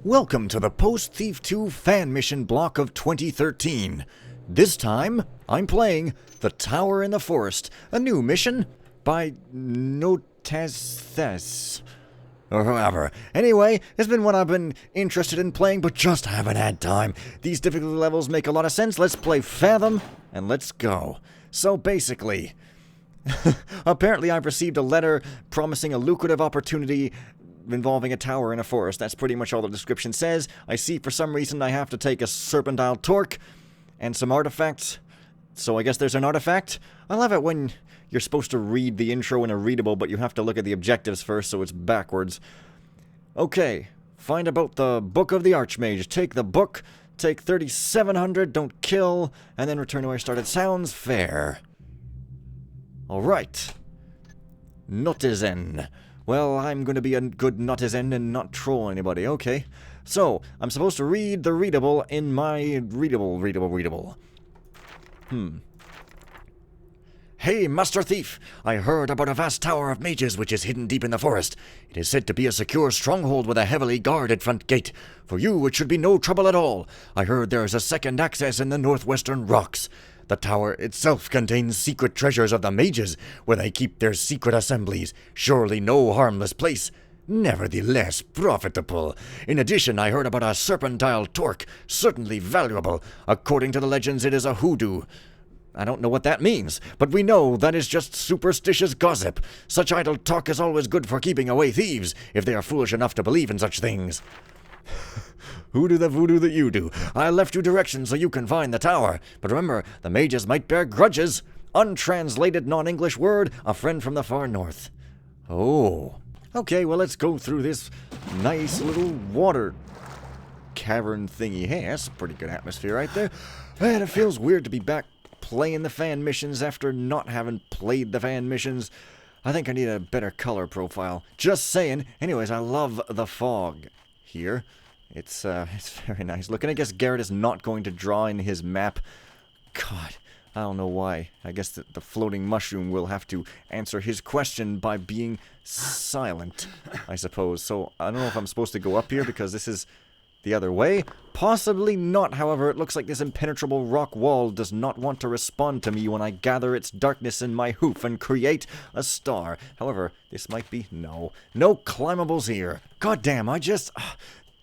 Welcome to the Post Thief 2 fan mission block of 2013. This time, I'm playing The Tower in the Forest, a new mission by Notesthes. Or whoever. Anyway, it's been one I've been interested in playing, but just haven't had time. These difficulty levels make a lot of sense. Let's play Fathom, and let's go. So basically, apparently I've received a letter promising a lucrative opportunity involving a tower in a forest. That's pretty much all the description says. I see for some reason I have to take a serpentine torque and some artifacts. So I guess there's an artifact. I love it when you're supposed to read the intro in a readable, but you have to look at the objectives first, so it's backwards. Okay, find about the Book of the Archmage. Take the book, take 3,700, don't kill, and then return to where I started. Sounds fair. Alright. Notizen. Well, I'm going to be a good notizen and not troll anybody. Okay. So, I'm supposed to read the readable in my readable. Hey, Master Thief! I heard about a vast tower of mages which is hidden deep in the forest. It is said to be a secure stronghold with a heavily guarded front gate. For you, it should be no trouble at all. I heard there is a second access in the northwestern rocks. The tower itself contains secret treasures of the mages, where they keep their secret assemblies. Surely no harmless place. Nevertheless profitable. In addition, I heard about a serpentine torque, certainly valuable. According to the legends, it is a hoodoo. I don't know what that means, but we know that is just superstitious gossip. Such idle talk is always good for keeping away thieves, if they are foolish enough to believe in such things. Who do the voodoo that you do? I left you directions so you can find the tower. But remember, the mages might bear grudges. Untranslated non-English word, a friend from the far north. Oh. Okay, well, let's go through this nice little water cavern thingy. Hey, that's a pretty good atmosphere right there. And it feels weird to be back playing the fan missions after not having played the fan missions. I think I need a better color profile. Just saying. Anyways, I love the fog here. It's very nice looking. I guess Garrett is not going to draw in his map. God, I don't know why. I guess the floating mushroom will have to answer his question by being silent, I suppose. So, I don't know if I'm supposed to go up here because this is the other way. Possibly not, however. It looks like this impenetrable rock wall does not want to respond to me when I gather its darkness in my hoof and create a star. However, this might be... No climbables here. God damn,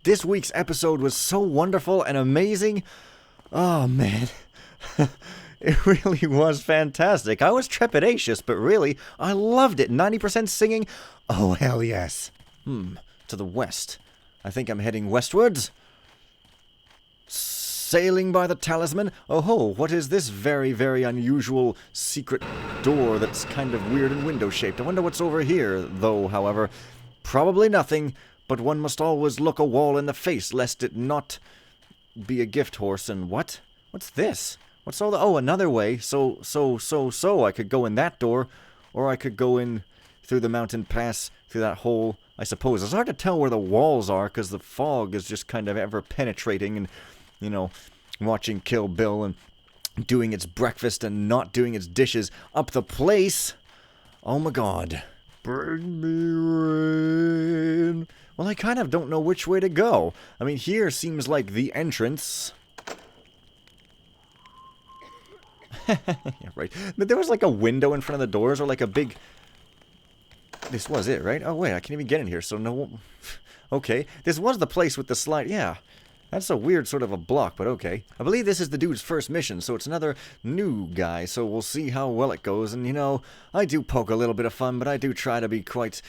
this week's episode was so wonderful and amazing. Oh, man. It really was fantastic. I was trepidatious, but really, I loved it. 90% singing. Oh, hell yes. To the west. I think I'm heading westwards. Sailing by the talisman. Oh ho, what is this very, very unusual secret door that's kind of weird and window-shaped? I wonder what's over here, though, however. Probably nothing. But one must always look a wall in the face, lest it not be a gift horse. And what? What's this? What's all the... Oh, another way. So, I could go in that door, or I could go in through the mountain pass, through that hole, I suppose. It's hard to tell where the walls are, because the fog is just kind of ever-penetrating, and, you know, watching Kill Bill, and doing its breakfast and not doing its dishes up the place. Oh my god. Bring me rain. Well, I kind of don't know which way to go. I mean, here seems like the entrance. Yeah, right. But there was like a window in front of the doors, or like a big... This was it, right? Oh, wait, I can't even get in here, so no... Okay, this was the place with the slide... Yeah, that's a weird sort of a block, but okay. I believe this is the dude's first mission, so it's another new guy, so we'll see how well it goes. And, you know, I do poke a little bit of fun, but I do try to be quite,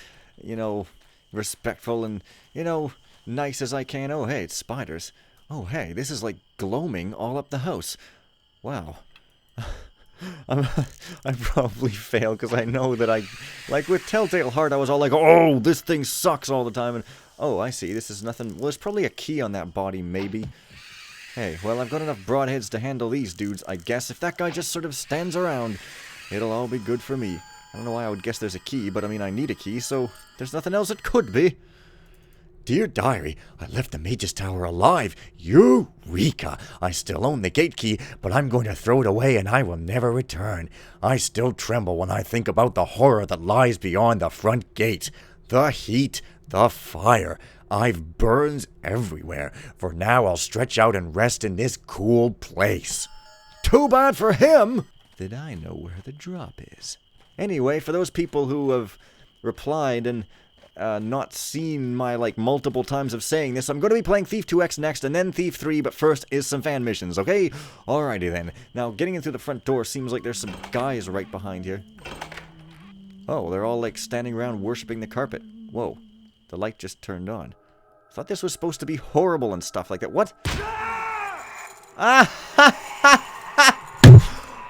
you know... respectful and, you know, nice as I can. Oh, hey, it's spiders. Oh, hey, this is like gloaming all up the house. Wow. I probably fail because I know that like with Telltale Heart, I was all like, oh, this thing sucks all the time. And, oh, I see, this is nothing. Well, there's probably a key on that body, maybe. Hey, well, I've got enough broadheads to handle these dudes, I guess. If that guy just sort of stands around, it'll all be good for me. I don't know why I would guess there's a key, but I mean, I need a key, so there's nothing else it could be. Dear Diary, I left the Mage's Tower alive. Eureka! I still own the gate key, but I'm going to throw it away and I will never return. I still tremble when I think about the horror that lies beyond the front gate. The heat, the fire. I've burns everywhere. For now, I'll stretch out and rest in this cool place. Too bad for him that I know where the drop is. Anyway, for those people who have replied and not seen my, multiple times of saying this, I'm going to be playing Thief 2X next, and then Thief 3, but first is some fan missions, okay? Alrighty then. Now, getting in through the front door seems like there's some guys right behind here. Oh, they're all, standing around worshipping the carpet. Whoa. The light just turned on. I thought this was supposed to be horrible and stuff like that. What? Ah!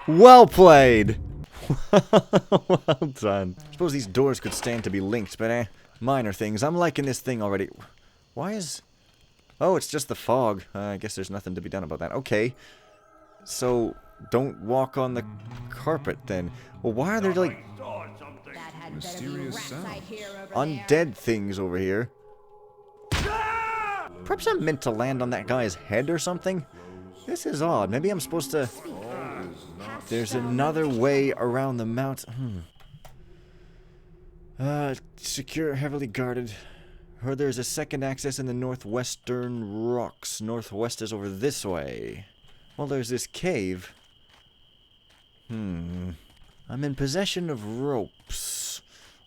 Well played! Well done. I suppose these doors could stand to be linked, but minor things. I'm liking this thing already. Why is... Oh, it's just the fog. I guess there's nothing to be done about that. Okay. So, don't walk on the carpet then. Well, why are there, mysterious sounds. undead things over here? Perhaps I'm meant to land on that guy's head or something? This is odd. Maybe I'm supposed to... There's another way around the mountain. Secure, heavily guarded. Heard there's a second access in the northwestern rocks. Northwest is over this way. Well, there's this cave. I'm in possession of ropes.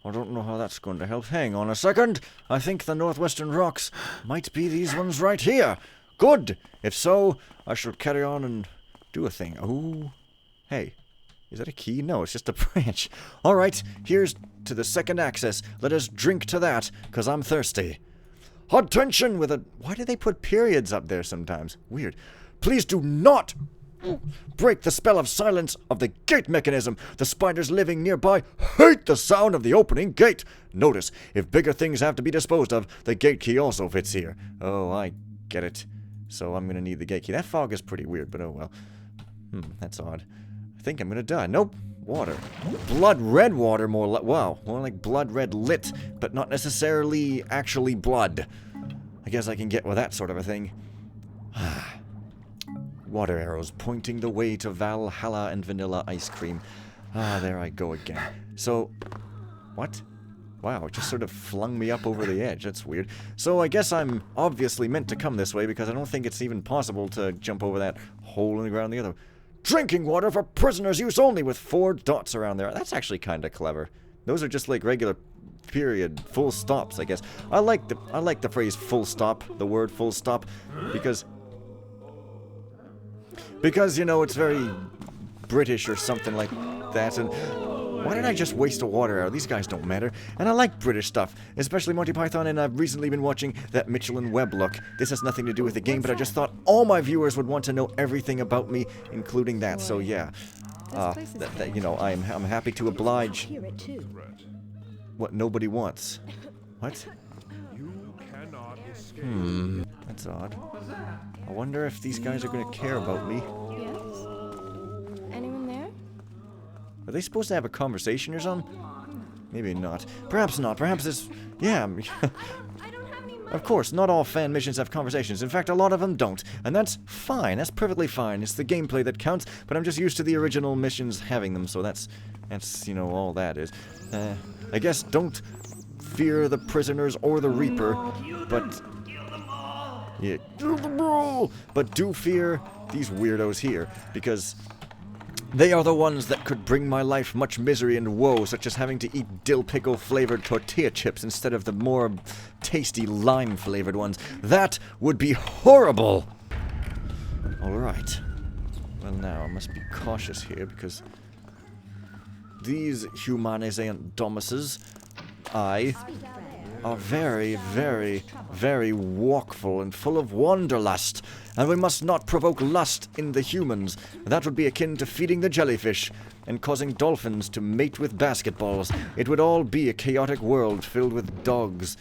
I don't know how that's going to help. Hang on a second. I think the northwestern rocks might be these ones right here. Good. If so, I shall carry on and do a thing. Oh. Hey, is that a key? No, it's just a branch. Alright, here's to the second access. Let us drink to that, because I'm thirsty. Attention with a... Why do they put periods up there sometimes? Weird. Please do not break the spell of silence of the gate mechanism. The spiders living nearby hate the sound of the opening gate. Notice, if bigger things have to be disposed of, the gate key also fits here. Oh, I get it. So I'm going to need the gate key. That fog is pretty weird, but oh well. That's odd. I think I'm gonna die. Nope. Water. Blood red water, wow. More like blood red lit, but not necessarily actually blood. I guess I can get with that sort of a thing. Water arrows pointing the way to Valhalla and vanilla ice cream. There I go again. So, what? Wow, it just sort of flung me up over the edge. That's weird. So I guess I'm obviously meant to come this way because I don't think it's even possible to jump over that hole in the ground the other way. Drinking water for prisoners' use only with 4 dots around there. That's actually kind of clever. Those are just like regular period full stops, I guess. I like the phrase full stop, the word full stop, because you know it's very British or something like that. And why did I just waste a water arrow? These guys don't matter. And I like British stuff, especially Monty Python, and I've recently been watching that Mitchell and Webb look. This has nothing to do with the game, but I just thought all my viewers would want to know everything about me, including that. So yeah, you know, I'm happy to oblige. What nobody wants. What? That's odd. I wonder if these guys are going to care about me. Are they supposed to have a conversation or something? Maybe not. Perhaps not. Perhaps it's... Yeah. Of course, not all fan missions have conversations. In fact, a lot of them don't. And that's fine. That's perfectly fine. It's the gameplay that counts, but I'm just used to the original missions having them, so that's you know, all that is. I guess don't fear the prisoners or the Reaper, but... Yeah, kill them all! But do fear these weirdos here, because... they are the ones that could bring my life much misery and woe, such as having to eat dill pickle-flavored tortilla chips instead of the more tasty lime-flavored ones. That would be horrible! Alright. Well now, I must be cautious here, because these humanes and domuses, are very, very, very walkful and full of wanderlust, and we must not provoke lust in the humans. That would be akin to feeding the jellyfish and causing dolphins to mate with basketballs. It would all be a chaotic world filled with dogs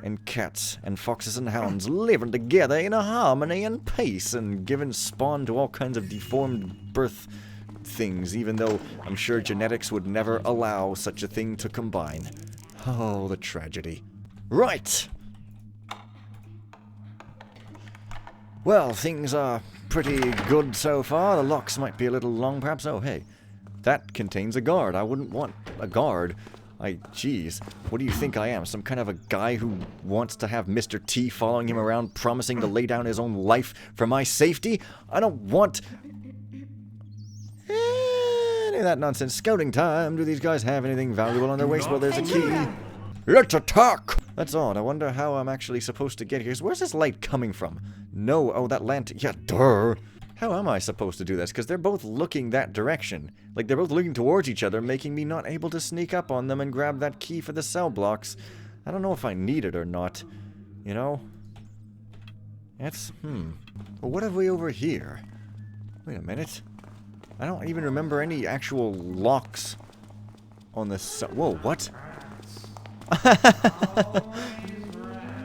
and cats and foxes and hounds living together in a harmony and peace and giving spawn to all kinds of deformed birth things, even though I'm sure genetics would never allow such a thing to combine. Oh, the tragedy. Right! Well, things are pretty good so far. The locks might be a little long, perhaps. Oh, hey. That contains a guard. I wouldn't want a guard Jeez, what do you think I am? Some kind of a guy who wants to have Mr. T following him around, promising to lay down his own life for my safety? I don't want any of that nonsense. Scouting time. Do these guys have anything valuable on their waist? Well, there's a key. Let's attack! That's odd. I wonder how I'm actually supposed to get here. Where's this light coming from? No. Oh, that lantern. Yeah, duh. How am I supposed to do this? Because they're both looking that direction. Like, they're both looking towards each other, making me not able to sneak up on them and grab that key for the cell blocks. I don't know if I need it or not. You know? That's, Well, what have we over here? Wait a minute. I don't even remember any actual locks on this. Whoa, what?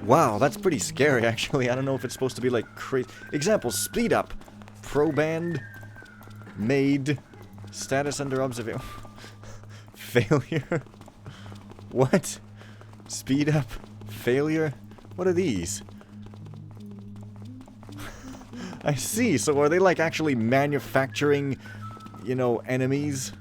Wow, that's pretty scary, actually. I don't know if it's supposed to be, like, crazy. Example, speed up. Proband. Made. Status under observation. Failure. What? Speed up. Failure. What are these? I see. So are they, like, actually manufacturing, you know, enemies?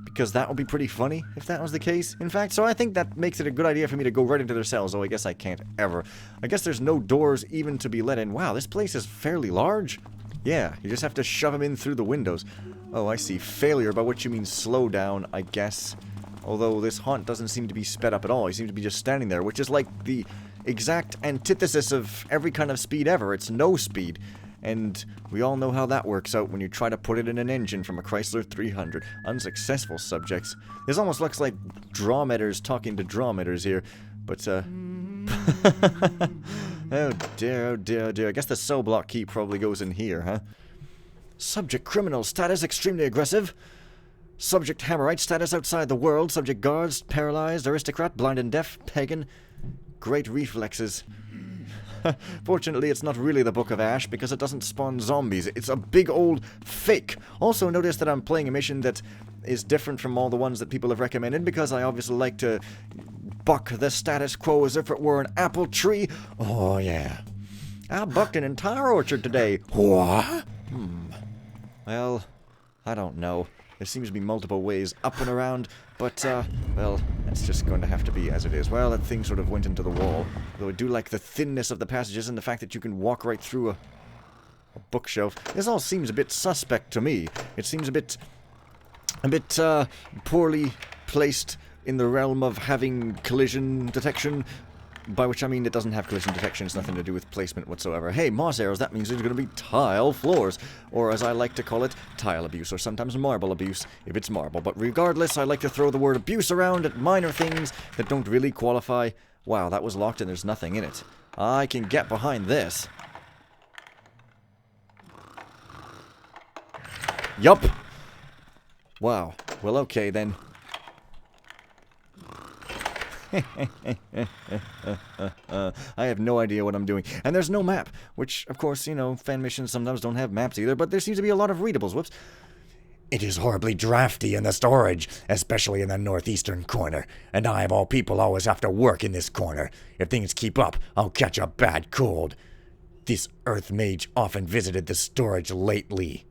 Because that would be pretty funny if that was the case. In fact, so I think that makes it a good idea for me to go right into their cells. Oh, I guess I can't ever. I guess there's no doors even to be let in. Wow, this place is fairly large. Yeah, you just have to shove them in through the windows. Oh, I see. Failure, by which you mean slow down, I guess. Although this haunt doesn't seem to be sped up at all. He seems to be just standing there, which is like the exact antithesis of every kind of speed ever. It's no speed. And we all know how that works out when you try to put it in an engine from a Chrysler 300. Unsuccessful subjects. This almost looks like drometers talking to drometers here. But, oh dear, oh dear, oh dear. I guess the cell block key probably goes in here, huh? Subject criminal status extremely aggressive. Subject Hammerite status outside the world. Subject guards, paralyzed, aristocrat, blind and deaf, pagan. Great reflexes. Fortunately, it's not really the Book of Ash because it doesn't spawn zombies. It's a big old fake. Also, notice that I'm playing a mission that is different from all the ones that people have recommended because I obviously like to buck the status quo as if it were an apple tree. Oh, yeah. I bucked an entire orchard today. What? Well, I don't know. There seems to be multiple ways up and around, but, well, it's just going to have to be as it is. Well, that thing sort of went into the wall. Though I do like the thinness of the passages and the fact that you can walk right through a bookshelf. This all seems a bit suspect to me. It seems a bit, poorly placed in the realm of having collision detection. By which I mean it doesn't have collision detection, it's nothing to do with placement whatsoever. Hey, moss arrows, that means there's going to be tile floors. Or as I like to call it, tile abuse, or sometimes marble abuse, if it's marble. But regardless, I like to throw the word abuse around at minor things that don't really qualify. Wow, that was locked and there's nothing in it. I can get behind this. Yup. Wow. Well, okay then. I have no idea what I'm doing. And there's no map, which, of course, you know, fan missions sometimes don't have maps either, but there seems to be a lot of readables. Whoops. It is horribly drafty in the storage, especially in the northeastern corner, and I, of all people, always have to work in this corner. If things keep up, I'll catch a bad cold. This Earth Mage often visited the storage lately.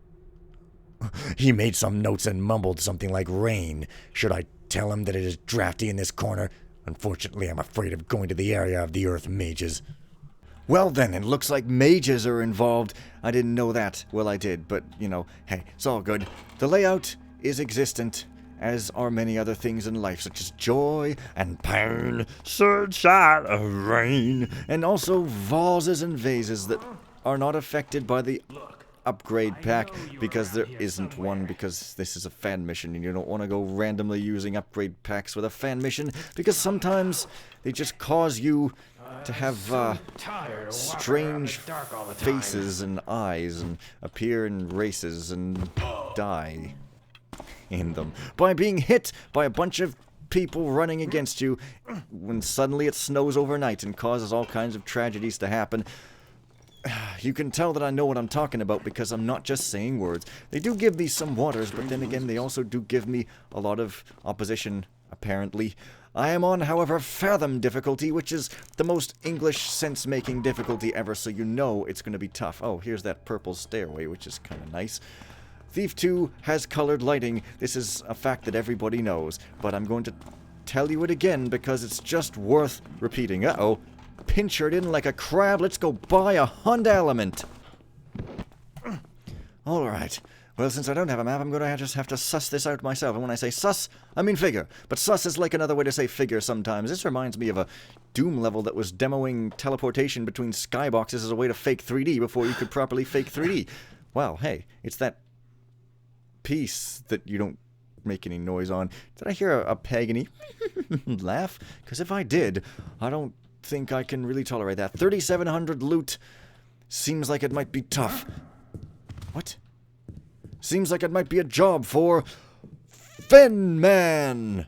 He made some notes and mumbled something like rain. Should I tell him that it is drafty in this corner? Unfortunately, I'm afraid of going to the area of the Earth Mages. Well then, it looks like mages are involved. I didn't know that. Well, I did, but, you know, hey, it's all good. The layout is existent, as are many other things in life, such as joy and pain, sunshine and rain, and also vases and vases that are not affected by the upgrade pack, because there isn't one, because this is a fan mission and you don't want to go randomly using upgrade packs with a fan mission, because sometimes they just cause you to have strange faces and eyes and appear in races and die in them by being hit by a bunch of people running against you when suddenly it snows overnight and causes all kinds of tragedies to happen. You can tell that I know what I'm talking about because I'm not just saying words. They do give me some waters, but then again, they also do give me a lot of opposition, apparently. I am on, however, Fathom difficulty, which is the most English sense-making difficulty ever, so you know it's going to be tough. Oh, here's that purple stairway, which is kind of nice. Thief 2 has colored lighting. This is a fact that everybody knows, but I'm going to tell you it again because it's just worth repeating. Uh-oh. Pinch it in like a crab. Let's go buy a Honda Element. Alright. Well, since I don't have a map, I'm going to just have to suss this out myself. And when I say suss, I mean figure. But suss is like another way to say figure sometimes. This reminds me of a Doom level that was demoing teleportation between skyboxes as a way to fake 3D before you could properly fake 3D. Well, hey, it's that piece that you don't make any noise on. Did I hear a pagany laugh? Because if I did, I don't think I can really tolerate that. 3,700 loot seems like it might be tough. What? Seems like it might be a job for Fenman!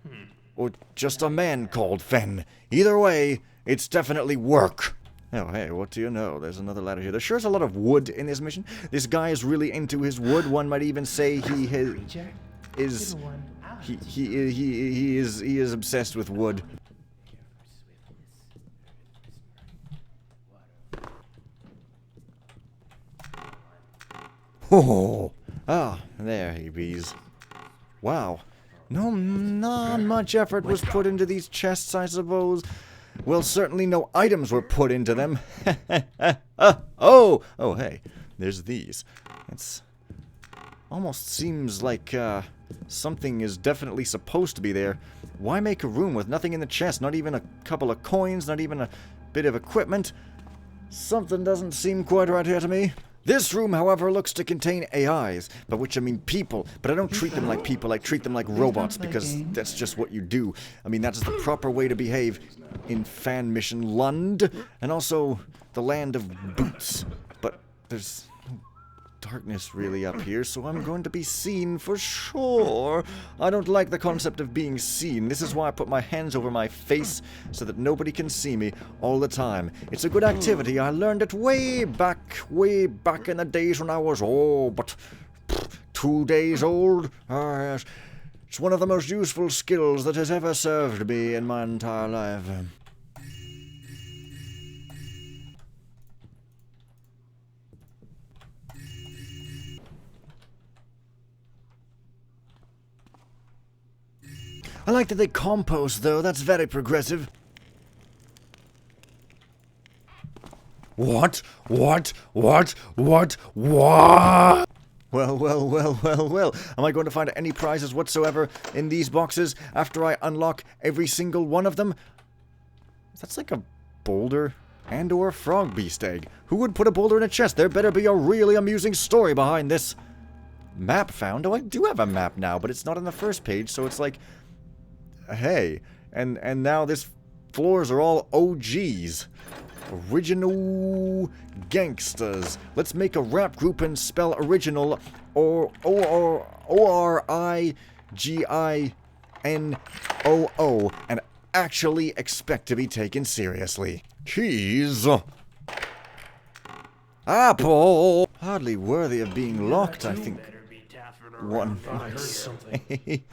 Or just a man called Fen. Either way, it's definitely work. Oh, hey, what do you know? There's another ladder here. There sure is a lot of wood in this mission. This guy is really into his wood. One might even say he is obsessed with wood. Oh, there he bees. Wow. No, not much effort was put into these chests, I suppose. Well, certainly no items were put into them. Oh, hey, there's these. It's almost seems like something is definitely supposed to be there. Why make a room with nothing in the chest? Not even a couple of coins, not even a bit of equipment. Something doesn't seem quite right here to me. This room, however, looks to contain AIs, by which I mean people, but I don't treat them like people, I treat them like robots, because that's just what you do. I mean, that's the proper way to behave in Fan Mission Lund, and also the land of boots. But there's no darkness really up here, so I'm going to be seen for sure. I don't like the concept of being seen. This is why I put my hands over my face so that nobody can see me all the time. It's a good activity. I learned it way back in the days when I was, but 2 days old. Yes. It's one of the most useful skills that has ever served me in my entire life. I like that they compost, though. That's very progressive. What? Well. Am I going to find any prizes whatsoever in these boxes after I unlock every single one of them? That's like a boulder and or a frog beast egg. Who would put a boulder in a chest? There better be a really amusing story behind this. Map found? Oh, I do have a map now, but it's not on the first page, so it's like... Hey, and now this floors are all OGs. Original gangsters. Let's make a rap group and spell original or ORIGINOO and actually expect to be taken seriously. Cheese. Apple. Hardly worthy of being locked, I think. One might say.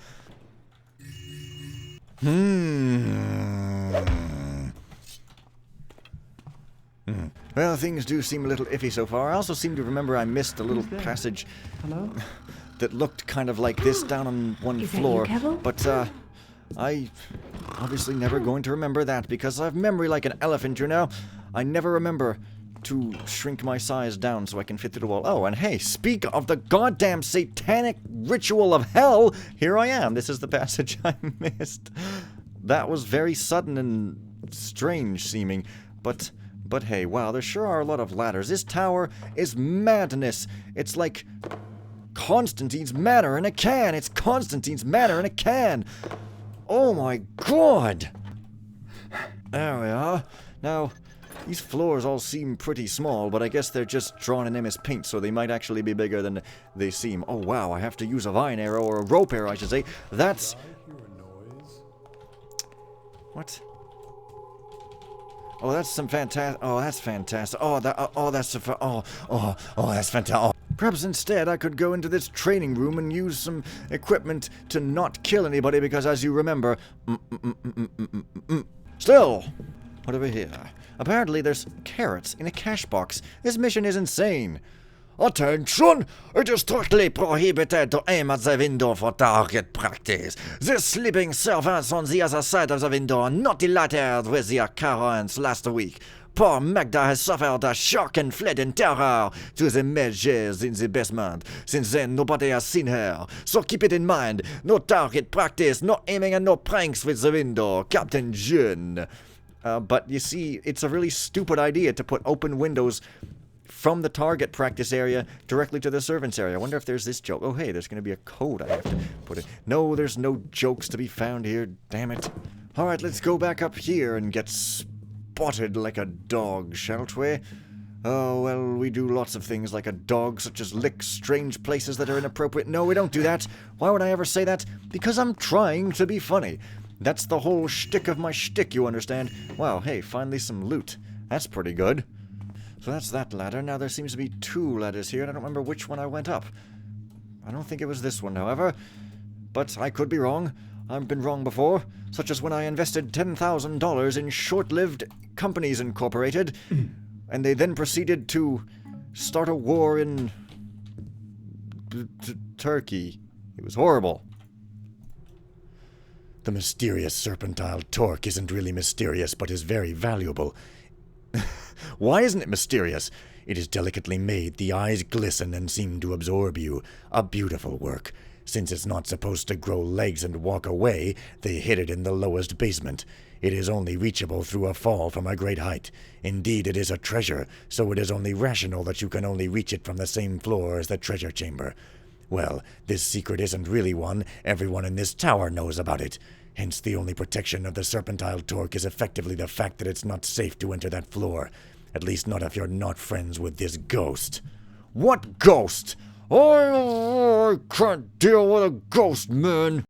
Well, things do seem a little iffy so far. I also seem to remember I missed a little passage that looked kind of like this down on one floor. But, I obviously never going to remember that because I have memory like an elephant, you know? I never remember to shrink my size down so I can fit through the wall. Oh, and hey, speak of the goddamn satanic ritual of hell, here I am. This is the passage I missed. That was very sudden and strange seeming, but hey, wow, there sure are a lot of ladders. This tower is madness. It's like Constantine's manor in a can. It's Constantine's manor in a can. Oh my god. There we are. Now, these floors all seem pretty small, but I guess they're just drawn in MS Paint, so they might actually be bigger than they seem. Oh wow, I have to use a vine arrow, or a rope arrow, I should say. That's... What? Oh, that's some fantastic... Oh, that's fantastic. Oh, that's fantastic. Perhaps instead I could go into this training room and use some equipment to not kill anybody, because as you remember... Still! What over here? Apparently there's carrots in a cash box. This mission is insane. Attention! It is strictly prohibited to aim at the window for target practice. The sleeping servants on the other side of the window are not delighted with the occurrence last week. Poor Magda has suffered a shock and fled in terror to the mages in the basement. Since then, nobody has seen her. So keep it in mind. No target practice, no aiming and no pranks with the window. Captain Jun. But you see, it's a really stupid idea to put open windows from the target practice area directly to the servants area. I wonder if there's this joke. Oh, hey, there's going to be a code I have to put in. No, there's no jokes to be found here. Damn it. All right, let's go back up here and get spotted like a dog, shall we? Oh, well, we do lots of things like a dog, such as lick strange places that are inappropriate. No, we don't do that. Why would I ever say that? Because I'm trying to be funny. That's the whole shtick of my shtick, you understand? Wow, hey, finally some loot. That's pretty good. So that's that ladder. Now there seems to be 2 ladders here, and I don't remember which one I went up. I don't think it was this one, however. But I could be wrong. I've been wrong before, such as when I invested $10,000 in Short-Lived Companies Incorporated, and they then proceeded to start a war in Turkey. It was horrible. The mysterious serpentile torque isn't really mysterious, but is very valuable. Why isn't it mysterious? It is delicately made, the eyes glisten and seem to absorb you. A beautiful work. Since it's not supposed to grow legs and walk away, they hid it in the lowest basement. It is only reachable through a fall from a great height. Indeed, it is a treasure, so it is only rational that you can only reach it from the same floor as the treasure chamber. Well, this secret isn't really one. Everyone in this tower knows about it. Hence, the only protection of the serpentile torque is effectively the fact that it's not safe to enter that floor. At least not if you're not friends with this ghost. What ghost? I can't deal with a ghost, man.